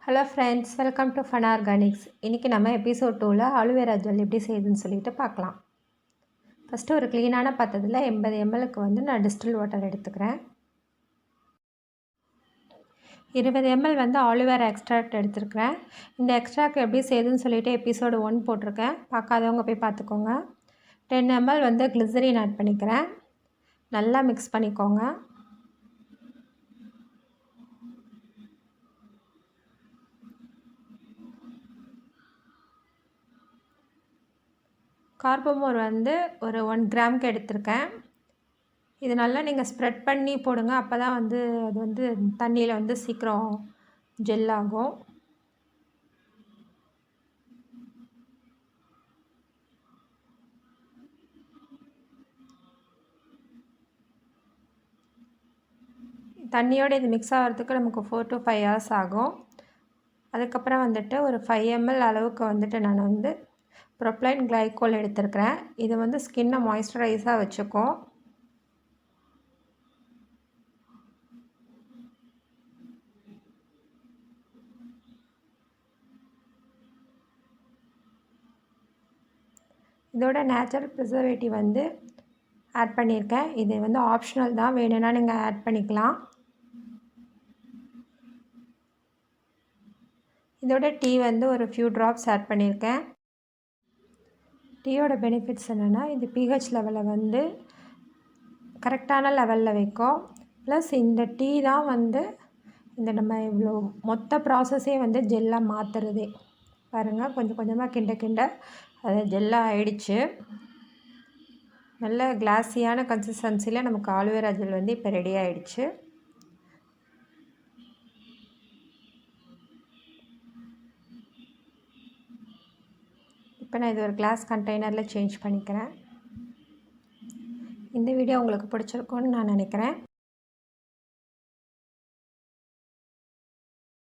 Hello friends, welcome to fun organics. இன்றைக்கி நம்ம episode 2ல் ஆலுவேரா ஜெல் எப்படி செய்யுதுன்னு சொல்லிட்டு பார்க்கலாம். ஃபஸ்ட்டு ஒரு க்ளீனான பாத்திரத்தில் 80 mlக்கு நான் டிஸ்டில் வாட்டர் எடுத்துக்கிறேன். 20 ml ஆலுவேரா எக்ஸ்ட்ராக்ட் எடுத்துருக்கிறேன். இந்த எக்ஸ்ட்ராக்ட் எப்படி செய்யுதுன்னு சொல்லிட்டு எபிசோடு 1 போட்டிருக்கேன், பார்க்காதவங்க போய் பார்த்துக்கோங்க. 10 ml கிளிசரின் ஆட் பண்ணிக்கிறேன். நல்லா மிக்ஸ் பண்ணிக்கோங்க. கார்பமோர் ஒரு 1 கிராமுக்கு எடுத்திருக்கேன். இது நல்லா நீங்கள் ஸ்ப்ரெட் பண்ணி போடுங்க, அப்போ தான் அது தண்ணியில் சீக்கிரம் ஜெல் ஆகும். தண்ணியோடு இது மிக்ஸ் ஆகிறதுக்கு நமக்கு 4 to 5 hours ஆகும். அதுக்கப்புறம் ஒரு 5 ml அளவுக்கு நான் ப்ரொப்ளைன் கிளைகோல் எடுத்துருக்கிறேன். இது ஸ்கின்னை மாய்ஸ்சரைஸாக வச்சுக்கும். இதோட நேச்சுரல் ப்ரிசர்வேட்டிவ் ஆட் பண்ணியிருக்கேன். இது ஆப்ஷனல் தான், வேணும்னா நீங்கள் ஆட் பண்ணிக்கலாம். இதோட டீ ஒரு ஃபியூ ட்ராப்ஸ் ஆட் பண்ணியிருக்கேன். டீயோட பெனிஃபிட்ஸ் என்னென்னா, இது pH லெவலை கரெக்டான லெவலில் வைக்கும். ப்ளஸ் இந்த டீ தான் நம்ம இவ்வளோ மொத்த ப்ராசஸே ஜெல்லாக மாற்றுறதே. பாருங்கள், கொஞ்சம் கொஞ்சமாக கிண்ட அது ஜெல்லாக ஆயிடுச்சு. நல்ல கிளாஸியான கன்சிஸ்டன்சியில் நமக்கு ஆலுவேரா ஜெல் இப்போ ரெடி ஆகிடுச்சு. இப்போ நான் இது ஒரு கிளாஸ் கண்டெய்னரில் சேஞ்ச் பண்ணிக்கிறேன். இந்த வீடியோ உங்களுக்கு பிடிச்சிருக்கும்னு நான் நினைக்கிறேன்.